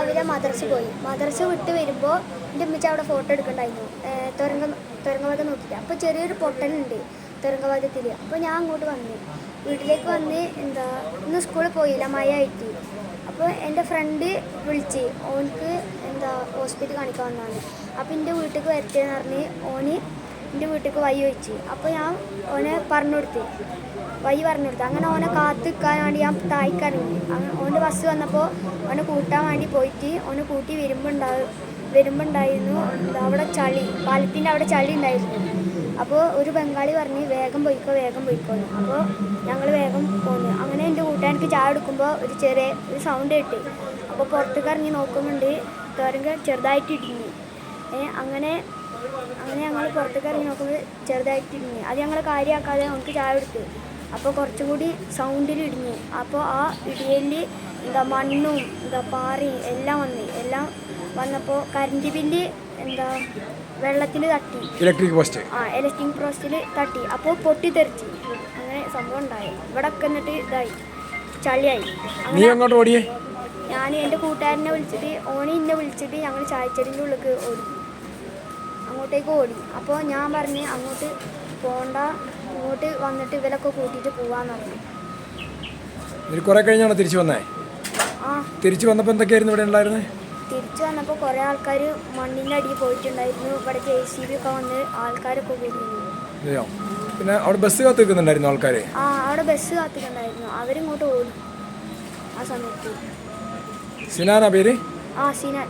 രാവിലെ മദ്രസ പോയി. മദ്രസ വിട്ട് വരുമ്പോൾ എൻ്റെ ഉമ്മച്ചി അവിടെ ഫോട്ടോ എടുക്കണ്ടായിരുന്നു, തുരങ്കപാത നോക്കിയിട്ട്. അപ്പോൾ ചെറിയൊരു പൊട്ടലുണ്ട് തുരങ്കപാതത്തിൽ. അപ്പോൾ ഞാൻ അങ്ങോട്ട് വന്നു, വീട്ടിലേക്ക് വന്ന് ഇന്ന് സ്കൂളിൽ പോയില്ല, മഴ ആയിട്ട്. അപ്പോൾ എൻ്റെ ഫ്രണ്ട് വിളിച്ച് ഓനക്ക് ഹോസ്പിറ്റൽ കാണിക്കാൻ വന്നതാണ്. അപ്പോൾ എൻ്റെ വീട്ടിലേക്ക് വരട്ടേന്ന് പറഞ്ഞ് ഓന് എൻ്റെ വീട്ടിലേക്ക് വഴി ചോദിച്ചു. അപ്പോൾ ഞാൻ ഓനെ പറഞ്ഞു കൊടുത്തു. അങ്ങനെ ഓനെ കാത്തു നിൽക്കാൻ വേണ്ടി ഞാൻ താഴ്ക്കിറങ്ങി. ഓൻ്റെ ബസ് വന്നപ്പോൾ ഓനെ കൂട്ടാൻ വേണ്ടി പോയിട്ട് ഓനെ കൂട്ടി വരുമ്പോണ്ടായിരുന്നു അവിടെ ചളി, പാലത്തിൻ്റെ അവിടെ ചളി ഉണ്ടായിരുന്നു. അപ്പോൾ ഒരു ബംഗാളി പറഞ്ഞ് വേഗം പോയിക്കോ. അപ്പോൾ ഞങ്ങൾ വേഗം പോന്നു. അങ്ങനെ എൻ്റെ കൂട്ടുകാർക്ക് ചായ എടുക്കുമ്പോൾ ഒരു സൗണ്ട് കിട്ടി. അപ്പോൾ പുറത്തേക്ക് ഇറങ്ങി നോക്കുന്നുണ്ട് തുരങ്ക ചെറുതായിട്ട് ഇടിഞ്ഞു. അങ്ങനെ ഞങ്ങൾ പുറത്തേക്ക് ഇറങ്ങി നോക്കുമ്പോൾ ചെറുതായിട്ട് ഇടിഞ്ഞു. അത് ഞങ്ങൾ കാര്യമാക്കാതെ നമുക്ക് ചായ എടുത്തു. അപ്പോൾ കുറച്ചും കൂടി സൗണ്ടിൽ ഇടിഞ്ഞു. അപ്പോൾ ആ ഇടിയലിൽ മണ്ണും പാറയും എല്ലാം വന്നപ്പോൾ കറണ്ട് ബില്ല് വെള്ളത്തിൽ തട്ടി, ഇലക്ട്രിക് പോസ്റ്റിൽ തട്ടി. അപ്പോൾ പൊട്ടിത്തെറിച്ച് അങ്ങനെ സംഭവം ഉണ്ടായി. ഇവിടെ ഒക്കെ എന്നിട്ട് ഇതായി ചളിയായി. ഞാൻ എൻ്റെ കൂട്ടുകാരനെ വിളിച്ചിട്ട് എന്നെ വിളിച്ചിട്ട് ഞങ്ങൾ ചായച്ചെടിൻ്റെ ഉള്ളിലേക്ക് അങ്ങോട്ടേക്ക് ഓടി. അപ്പോൾ ഞാൻ പറഞ്ഞ് അങ്ങോട്ട് പോകണ്ട, ഇങ്ങോട്ട് വന്നിട്ട് ഇവരൊക്കെ കൂട്ടിയിട്ട് പോവാന്ന് പറഞ്ഞു. കുറെ കഴിഞ്ഞാണോ തിരിച്ചു വന്നേ? തിരിച്ചു വന്നപ്പോൾ എന്തൊക്കെയായിരുന്നു ഇവിടെ ഉണ്ടായിരുന്നത്? തിരിച്ചു വന്നപ്പോൾ കുറേ ആൾക്കാർ മണ്ണിൻ്റെ അടിയിൽ പോയിട്ടുണ്ടായിരുന്നു. ഇവിടെ JCB ഒക്കെ വന്ന് ആൾക്കാരൊക്കെ കൂടിയിരുന്നു. പിന്നെ അവിടെ ബസ് കാത്തിരിക്കുന്നുണ്ടായിരുന്നു ആൾക്കാർ? അവിടെ ബസ് കാത്തിട്ടുണ്ടായിരുന്നു. അവരിങ്ങോട്ട് ഓടി ആ സമയത്ത്. സിനാനാ പേര്? സിനാൻ.